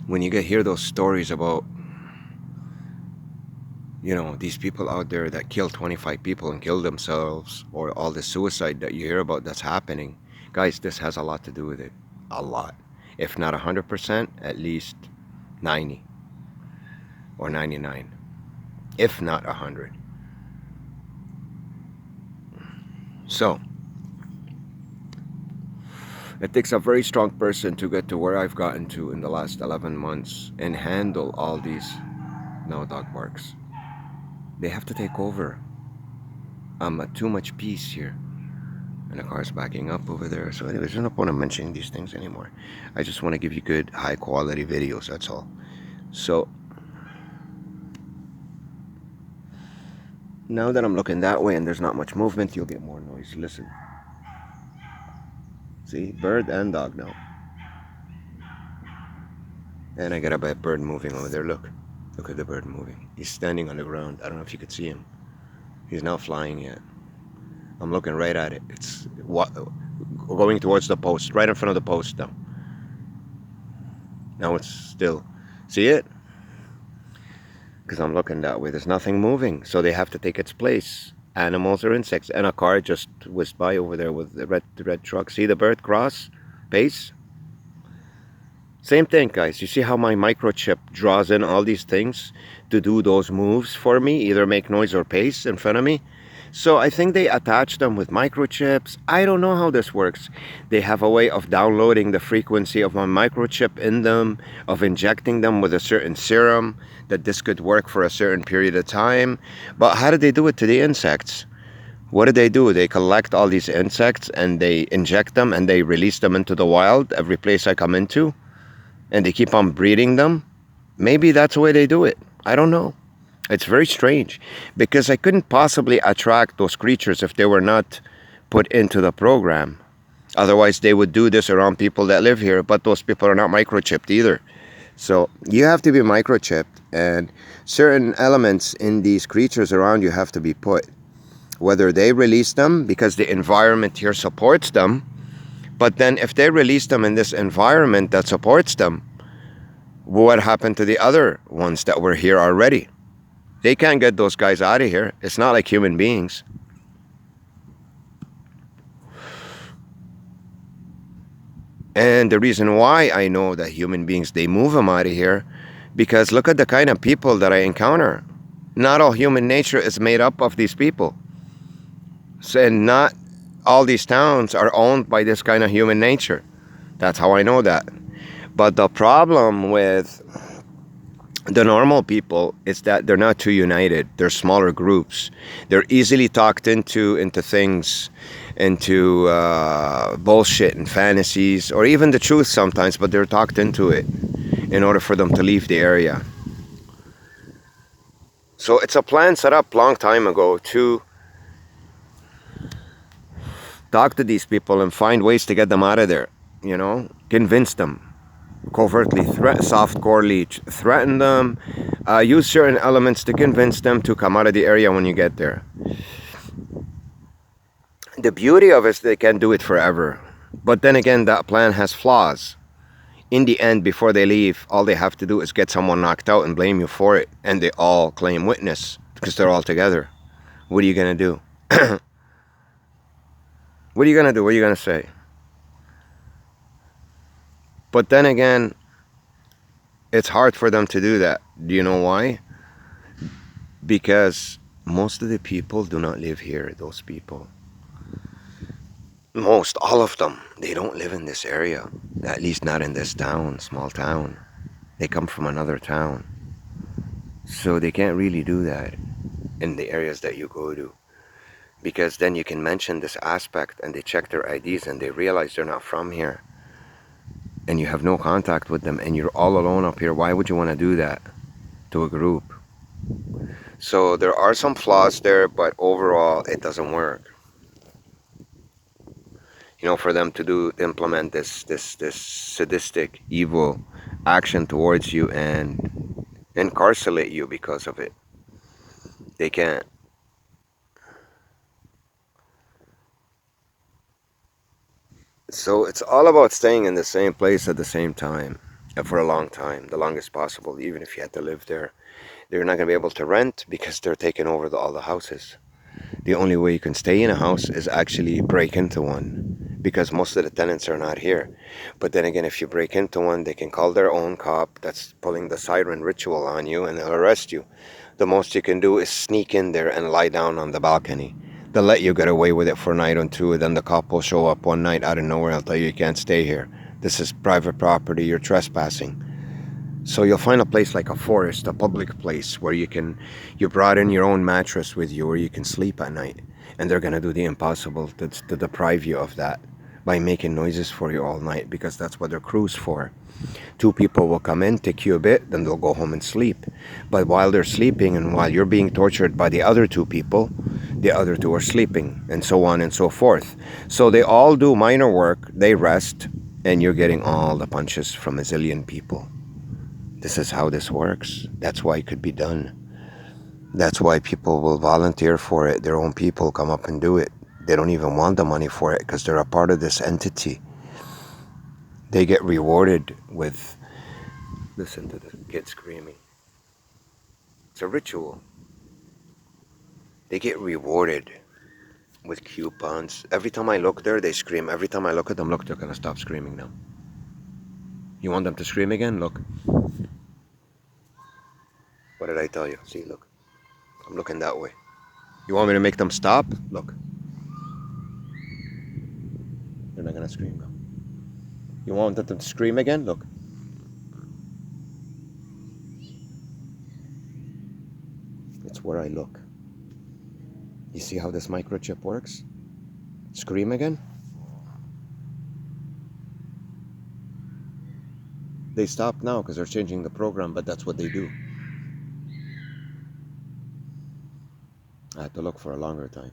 when you hear those stories about, you know, these people out there that kill 25 people and kill themselves, or all the suicide that you hear about that's happening, guys, this has a lot to do with it. A lot. If not 100%, at least 90 or 99, if not 100. So it takes a very strong person to get to where I've gotten to in the last 11 months and handle all these. No, dog barks. They have to take over. I'm at too much peace here. And the car's backing up over there. So anyways, there's no point in mentioning these things anymore. I just want to give you good, high quality videos, that's all. So now that I'm looking that way and there's not much movement, you'll get more noise. Listen. See, bird and dog now. And I got a bird moving over there. Look. Look at the bird moving. He's standing on the ground. I don't know if you could see him. He's not flying yet. I'm looking right at it. It's going towards the post, right in front of the post now. Now it's still. See it? Because I'm looking that way. There's nothing moving. So they have to take its place. Animals or insects. And a car just whizzed by over there with the red truck. See the bird cross? Pace? Same thing, guys. You see how my microchip draws in all these things to do those moves for me, either make noise or pace in front of me? So I think they attach them with microchips. I don't know how this works. They have a way of downloading the frequency of my microchip in them, of injecting them with a certain serum, that this could work for a certain period of time. But how do they do it to the insects? What do? They collect all these insects and they inject them and they release them into the wild every place I come into? And they keep on breeding them? Maybe that's the way they do it. I don't know. It's very strange because I couldn't possibly attract those creatures if they were not put into the program. Otherwise, they would do this around people that live here, but those people are not microchipped either. So you have to be microchipped, and certain elements in these creatures around you have to be put. Whether they release them because the environment here supports them, but then if they release them in this environment that supports them, what happened to the other ones that were here already? They can't get those guys out of here. It's not like human beings. And the reason why I know that human beings, they move them out of here, because look at the kind of people that I encounter. Not all human nature is made up of these people. So, and not all these towns are owned by this kind of human nature. That's how I know that. But the problem with the normal people is that they're not too united. They're smaller groups. They're easily talked into things, into bullshit and fantasies, or even the truth sometimes, but they're talked into it in order for them to leave the area. So it's a plan set up long time ago to talk to these people and find ways to get them out of there, you know, convince them. Covertly, soft-corely threaten them, use certain elements to convince them to come out of the area when you get there. The beauty of it is they can do it forever. But then again, that plan has flaws. In the end, before they leave, all they have to do is get someone knocked out and blame you for it. And they all claim witness because they're all together. What are you going to do? What are you going to do? What are you going to say? But then again, it's hard for them to do that. Do you know why? Because most of the people do not live here, those people. Most, all of them, they don't live in this area. At least not in this town, small town. They come from another town. So they can't really do that in the areas that you go to. Because then you can mention this aspect and they check their IDs and they realize they're not from here. And you have no contact with them and you're all alone up here. Why would you want to do that to a group? So there are some flaws there, but overall it doesn't work. You know, for them to implement this sadistic, evil action towards you and incarcerate you because of it. They can't. So it's all about staying in the same place at the same time. for a long time, the longest possible, even if you had to live there. They're not going to be able to rent because they're taking over all the houses. The only way you can stay in a house is actually break into one because most of the tenants are not here. But then again, if you break into one, they can call their own cop that's pulling the Siren Ritual on you and they'll arrest you. The most you can do is sneak in there and lie down on the balcony. They'll let you get away with it for a night or two, then the cop will show up one night out of nowhere and tell you can't stay here. This is private property, you're trespassing. So you'll find a place like a forest, a public place where you brought in your own mattress with you where you can sleep at night. And they're going to do the impossible to deprive you of that by making noises for you all night because that's what their crew's for. Two people will come in, take you a bit, then they'll go home and sleep. But while they're sleeping and while you're being tortured by the other two people, the other two are sleeping, and so on and so forth. So they all do minor work, they rest, and you're getting all the punches from a zillion people. This is how this works. That's why it could be done. That's why people will volunteer for it. Their own people come up and do it. They don't even want the money for it because they're a part of this entity. They get rewarded with, listen to the kid screaming. It's a ritual. They get rewarded with coupons. Every time I look there, they scream. Every time I look at them, look, they're going to stop screaming now. You want them to scream again? Look. What did I tell you? See, look. I'm looking that way. You want me to make them stop? Look. They're not going to scream now. You want them to scream again? Look. It's where I look. You see how this microchip works? Scream again? They stop now because they're changing the program, but that's what they do. I had to look for a longer time.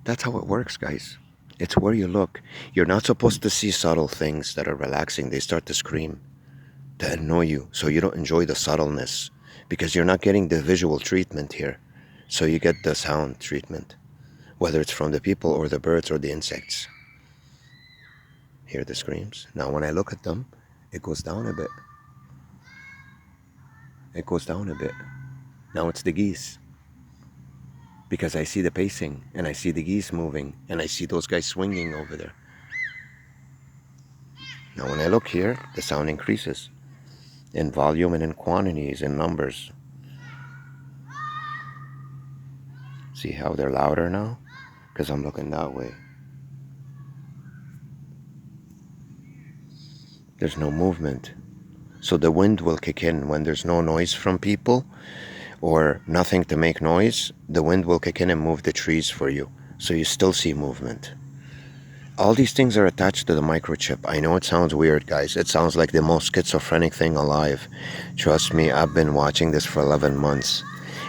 That's how it works, guys. It's where you look. You're not supposed to see subtle things that are relaxing. They start to scream to annoy you, so you don't enjoy the subtleness because you're not getting the visual treatment here. So you get the sound treatment, whether it's from the people or the birds or the insects. Hear the screams? Now when I look at them, it goes down a bit. It goes down a bit. Now it's the geese. Because I see the pacing, and I see the geese moving, and I see those guys swinging over there. Now when I look here, the sound increases in volume and in quantities, in numbers. See how they're louder now? Because I'm looking that way. There's no movement. So the wind will kick in when there's no noise from people or nothing to make noise. The wind will kick in and move the trees for you. So you still see movement. All these things are attached to the microchip. I know it sounds weird, guys. It sounds like the most schizophrenic thing alive. Trust me, I've been watching this for 11 months.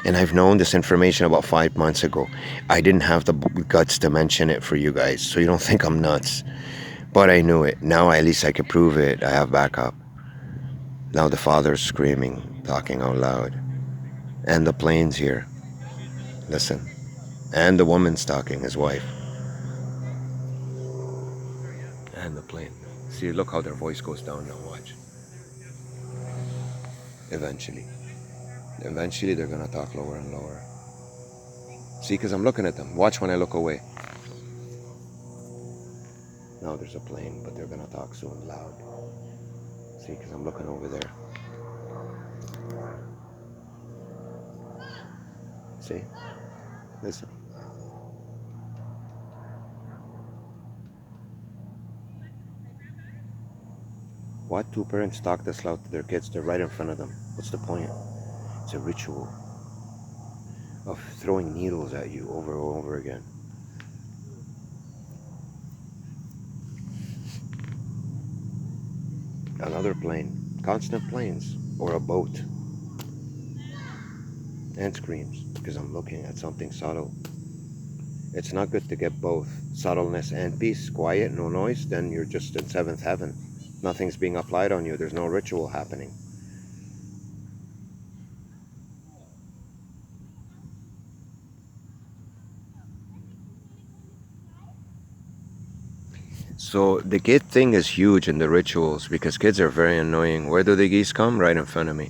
And I've known this information about 5 months ago. I didn't have the guts to mention it for you guys, so you don't think I'm nuts. But I knew it. Now at least I can prove it. I have backup. Now the father's screaming, talking out loud. And the plane's here. Listen. And the woman's talking, his wife. And the plane. See, look how their voice goes down now, watch. Eventually. Eventually they're gonna talk lower and lower. See, because I'm looking at them. Watch when I look away. Now there's a plane, but they're gonna talk soon, loud. See, because I'm looking over there. See? Listen. What? Two parents talk this loud to their kids? They're right in front of them. What's the point? It's a ritual of throwing needles at you over and over again. Another plane. Constant planes. Or a boat. And screams. Because I'm looking at something subtle. It's not good to get both subtleness and peace, quiet, no noise, then you're just in seventh heaven. Nothing's being applied on you. There's no ritual happening. So the kid thing is huge in the rituals because kids are very annoying. Where do the geese come? Right in front of me.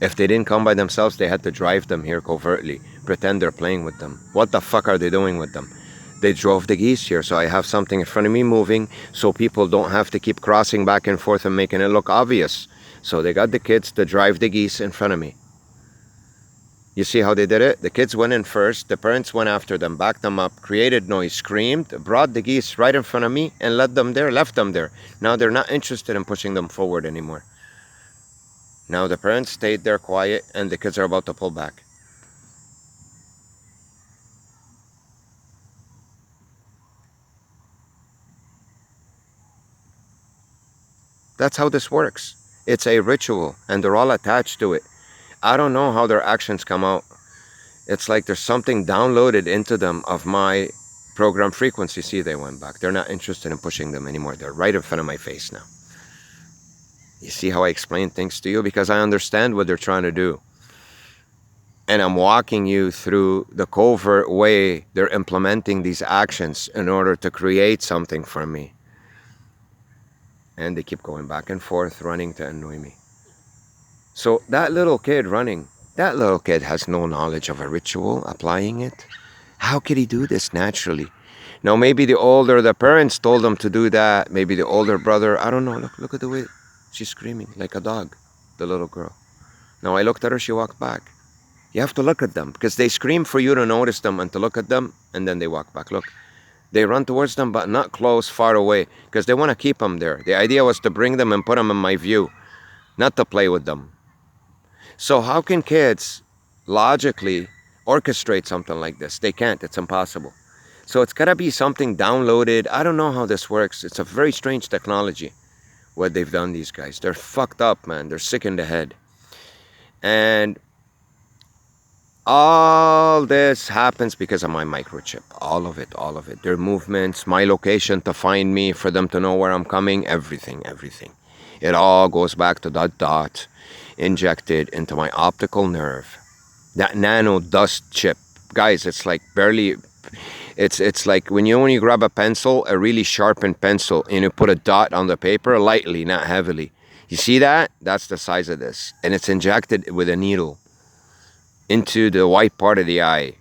If they didn't come by themselves, they had to drive them here covertly, pretend they're playing with them. What the fuck are they doing with them? They drove the geese here, so I have something in front of me moving, so people don't have to keep crossing back and forth and making it look obvious. So they got the kids to drive the geese in front of me. You see how they did it? The kids went in first, the parents went after them, backed them up, created noise, screamed, brought the geese right in front of me, and left them there. Now they're not interested in pushing them forward anymore. Now the parents stayed there quiet, and the kids are about to pull back. That's how this works. It's a ritual, and they're all attached to it. I don't know how their actions come out. It's like there's something downloaded into them of my program frequency. See, they went back. They're not interested in pushing them anymore. They're right in front of my face now. You see how I explain things to you? Because I understand what they're trying to do. And I'm walking you through the covert way they're implementing these actions in order to create something for me. And they keep going back and forth, running to annoy me. So that little kid running, that little kid has no knowledge of a ritual, applying it. How could he do this naturally? Now, maybe the parents told him to do that. Maybe the older brother, I don't know. Look at the way she's screaming like a dog, the little girl. Now, I looked at her, she walked back. You have to look at them because they scream for you to notice them and to look at them, and then they walk back. Look, they run towards them, but not close, far away, because they want to keep them there. The idea was to bring them and put them in my view, not to play with them. So how can kids logically orchestrate something like this? They can't. It's impossible. So it's got to be something downloaded. I don't know how this works. It's a very strange technology, what they've done, these guys. They're fucked up, man. They're sick in the head. And all this happens because of my microchip. All of it, all of it. Their movements, my location to find me, for them to know where I'm coming, everything, everything. It all goes back to that dot injected into my optical nerve. That nano dust chip. Guys, it's like barely... It's like when you grab a pencil, a really sharpened pencil, and you put a dot on the paper, lightly, not heavily. You see that? That's the size of this. And it's injected with a needle into the white part of the eye.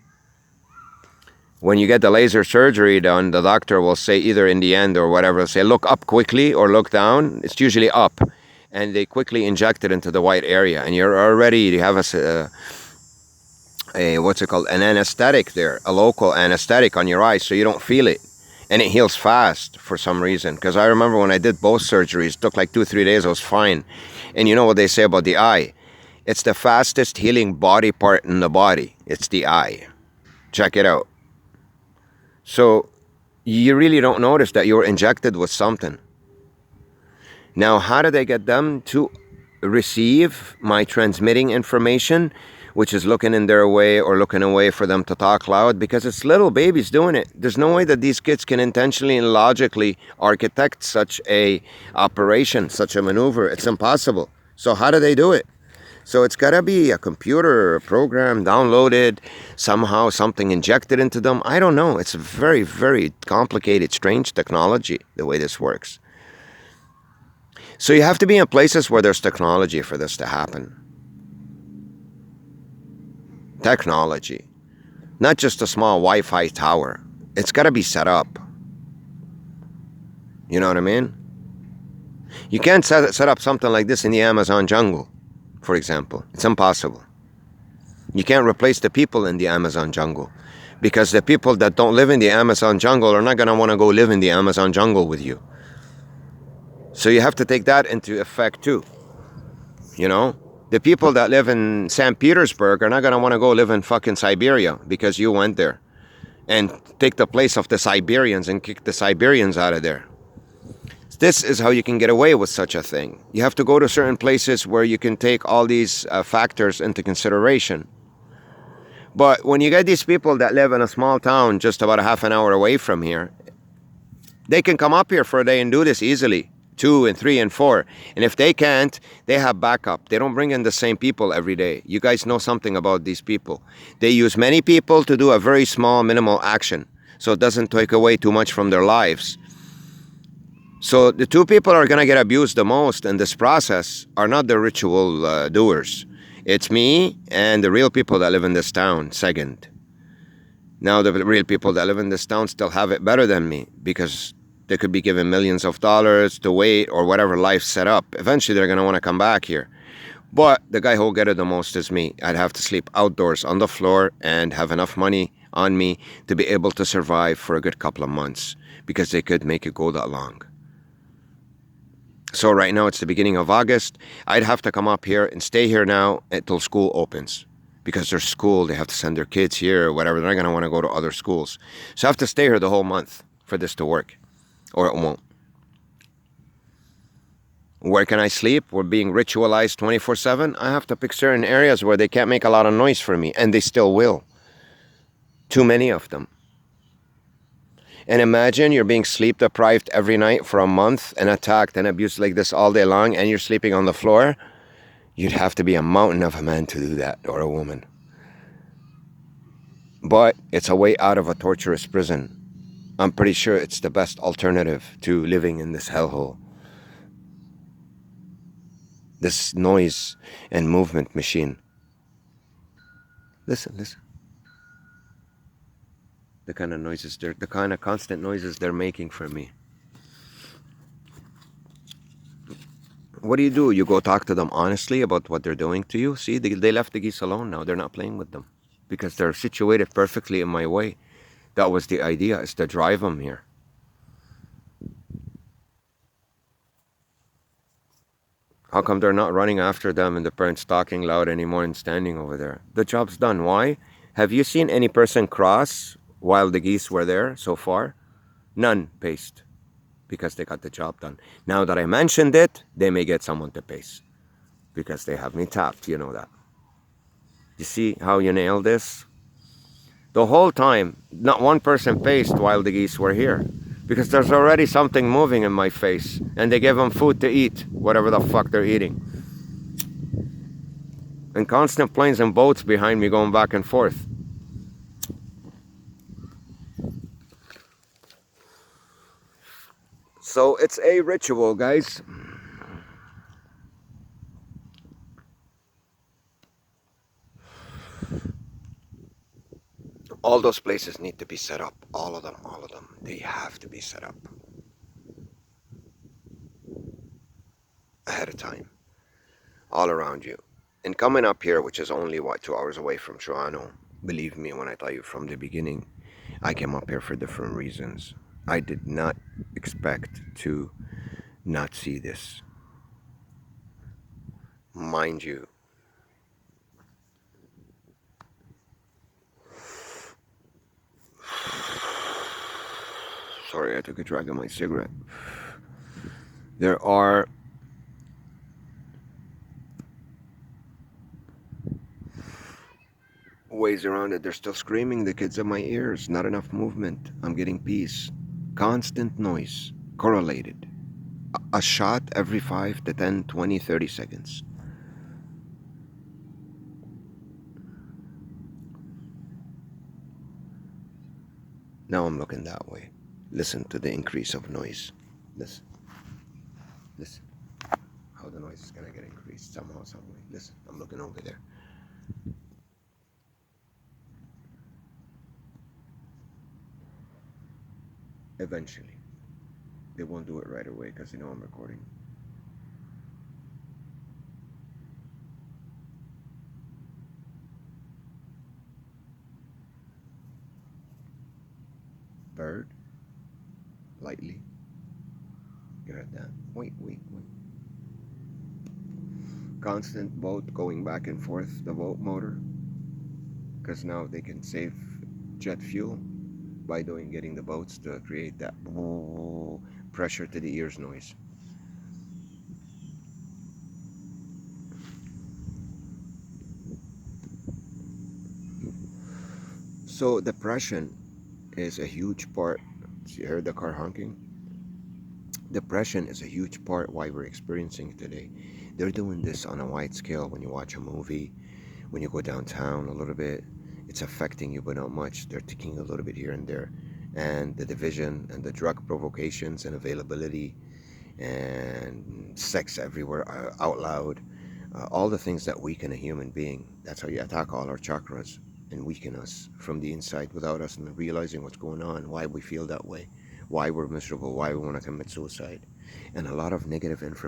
When you get the laser surgery done, the doctor will say, either in the end or whatever, say, look up quickly or look down. It's usually up. And they quickly inject it into the white area. And you have what's it called? An anesthetic there, a local anesthetic on your eye so you don't feel it. And it heals fast for some reason. Because I remember when I did both surgeries, it took like 2-3 days, I was fine. And you know what they say about the eye? It's the fastest healing body part in the body. It's the eye. Check it out. So you really don't notice that you were injected with something. Now, how do they get them to receive my transmitting information, which is looking in their way or looking away for them to talk loud? Because it's little babies doing it. There's no way that these kids can intentionally and logically architect such a operation, such a maneuver. It's impossible. So how do they do it? So it's got to be a computer, a program downloaded, somehow something injected into them. I don't know. It's a very, very complicated, strange technology, the way this works. So you have to be in places where there's technology for this to happen. Technology. Not just a small Wi-Fi tower. It's got to be set up. You know what I mean? You can't set up something like this in the Amazon jungle, for example. It's impossible. You can't replace the people in the Amazon jungle, because the people that don't live in the Amazon jungle are not going to want to go live in the Amazon jungle with you. So you have to take that into effect too. You know? The people that live in St. Petersburg are not going to want to go live in fucking Siberia because you went there and take the place of the Siberians and kick the Siberians out of there. This is how you can get away with such a thing. You have to go to certain places where you can take all these factors into consideration. But when you get these people that live in a small town just about a half an hour away from here, they can come up here for a day and do this easily. 2 and 3 and 4. And if they can't, they have backup. They don't bring in the same people every day. You guys know something about these people. They use many people to do a very small, minimal action. So it doesn't take away too much from their lives. So the two people are going to get abused the most in this process are not the ritual doers. It's me and the real people that live in this town, second. Now the real people that live in this town still have it better than me because they could be given millions of dollars to wait or whatever life set up. Eventually they're going to want to come back here. But the guy who'll get it the most is me. I'd have to sleep outdoors on the floor and have enough money on me to be able to survive for a good couple of months because they could make it go that long. So right now it's the beginning of August. I'd have to come up here and stay here now until school opens. Because their school, they have to send their kids here or whatever. They're not going to want to go to other schools. So I have to stay here the whole month for this to work. Or it won't. Where can I sleep? We're being ritualized 24/7. I have to pick certain areas where they can't make a lot of noise for me. And they still will. Too many of them. And imagine you're being sleep deprived every night for a month and attacked and abused like this all day long and you're sleeping on the floor. You'd have to be a mountain of a man to do that, or a woman. But it's a way out of a torturous prison. I'm pretty sure it's the best alternative to living in this hellhole. This noise and movement machine. Listen, listen. The kind of noises the kind of constant noises they're making for me. What do? You go talk to them honestly about what they're doing to you? See, they left the geese alone now. They're not playing with them because they're situated perfectly in my way. That was the idea, is to drive them here. How come they're not running after them and the parents talking loud anymore and standing over there? The job's done. Why? Have you seen any person cross while the geese were there so far? None paced because they got the job done. Now that I mentioned it, they may get someone to pace because they have me tapped. You know that. You see how you nailed this? The whole time, not one person paced while the geese were here. Because there's already something moving in my face. And they give them food to eat, whatever the fuck they're eating. And constant planes and boats behind me going back and forth. So it's a ritual, guys. All those places need to be set up. All of them, all of them. They have to be set up ahead of time. All around you. And coming up here, which is only, 2 hours away from Toronto, believe me when I tell you from the beginning, I came up here for different reasons. I did not expect to not see this. Mind you, sorry, I took a drag of my cigarette. There are ways around it. They're still screaming, the kids in my ears. Not enough movement. I'm getting peace. Constant noise. Correlated. A shot every 5 to 10, 20, 30 seconds. Now I'm looking that way. Listen to the increase of noise. Listen. Listen. How the noise is going to get increased somehow, some way. Listen, I'm looking over there. Eventually. They won't do it right away because they know I'm recording. Bird. Lightly. You heard that? Wait. Constant boat going back and forth, the boat motor. Because now they can save jet fuel by getting the boats to create that pressure to the ears noise. So depression is a huge part. You heard the car honking? Depression is a huge part why we're experiencing today. They're doing this on a wide scale. When you watch a movie, when you go downtown a little bit, it's affecting you, but not much. They're ticking a little bit here and there. And the division and the drug provocations and availability and sex everywhere out loud. All the things that weaken a human being. That's how you attack all our chakras and weaken us from the inside without us realizing what's going on, why we feel that way, why we're miserable, why we want to commit suicide. And a lot of negative information